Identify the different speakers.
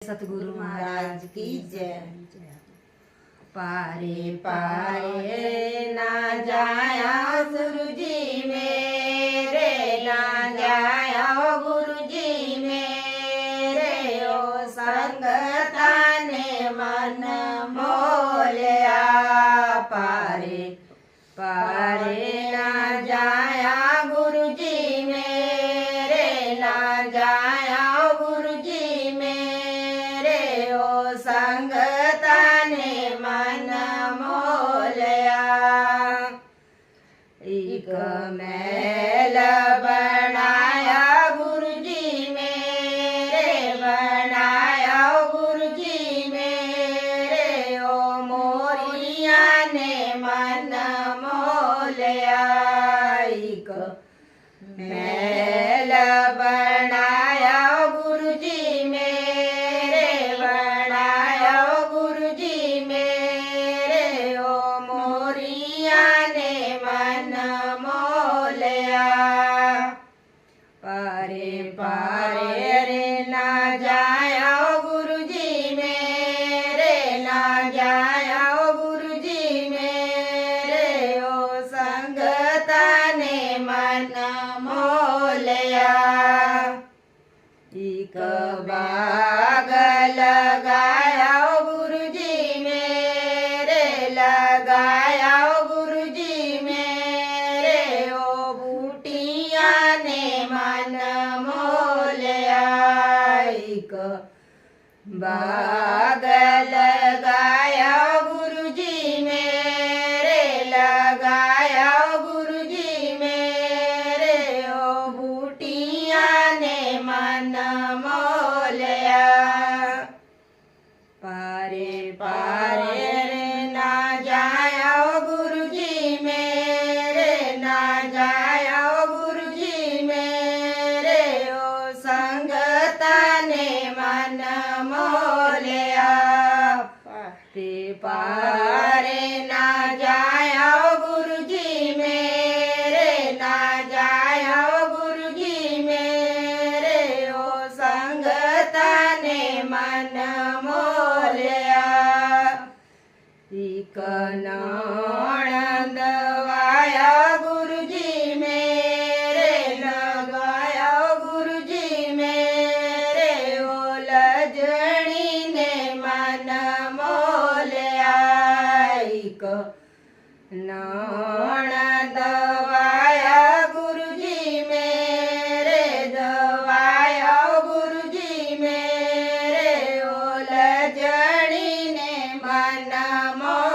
Speaker 1: सतगुरु महाराज की जय।
Speaker 2: पारे पारे ना जाया गुरुजी मेरे, ना जाया गुरुजी मेरे, ओ संगता ने मन मोलिया। पारे पारे ना जाया गुरुजी मेरे, ना जाया गुरुजी मेरे, ओ संगता ने मन मोलिया। एक महल बनाया गुरुजी मेरे, बनाया गुरुजी मेरे, ओ मोरिया ने मन मोलिया। एक महल बनाया गुरुजी मेरे, बनाया गुरुजी मेरे, ओ मोरिया ने मन मोलिया। पारे पारे रे ना जाया गुरुजी मेरे, ना जाया गुरुजी मेरे, ओ संगता ने मन मोलिया। एक बाग लगाया गुरुजी मेरे, लगाया गुरुजी मेरे, ओ बूटिया ने मन मोलिया। एक बाग लगाया गुरुजी मेरे, लगाया गुरुजी मेरे, ओ बूटिया ने मन मोलिया। पारे पारे रे ना जाया गुरुजी मेरे, ना जाया गुरुजी मेरे, ओ संगता ने मन मोलिया। पारे पारे ना जाया गुरुजी मेरे, ना जाया गुरुजी मेरे, ओ संगता ने मन मोलिया। एक नणंद वाया गुरुजी मेरे, लगाया गुरुजी मेरे, ओ लजणी ने मन मोलिया। एक नणंद वाया गुरुजी मेरे, दवाया गुरुजी मेरे, ओ लजणी ने मन मोलिया।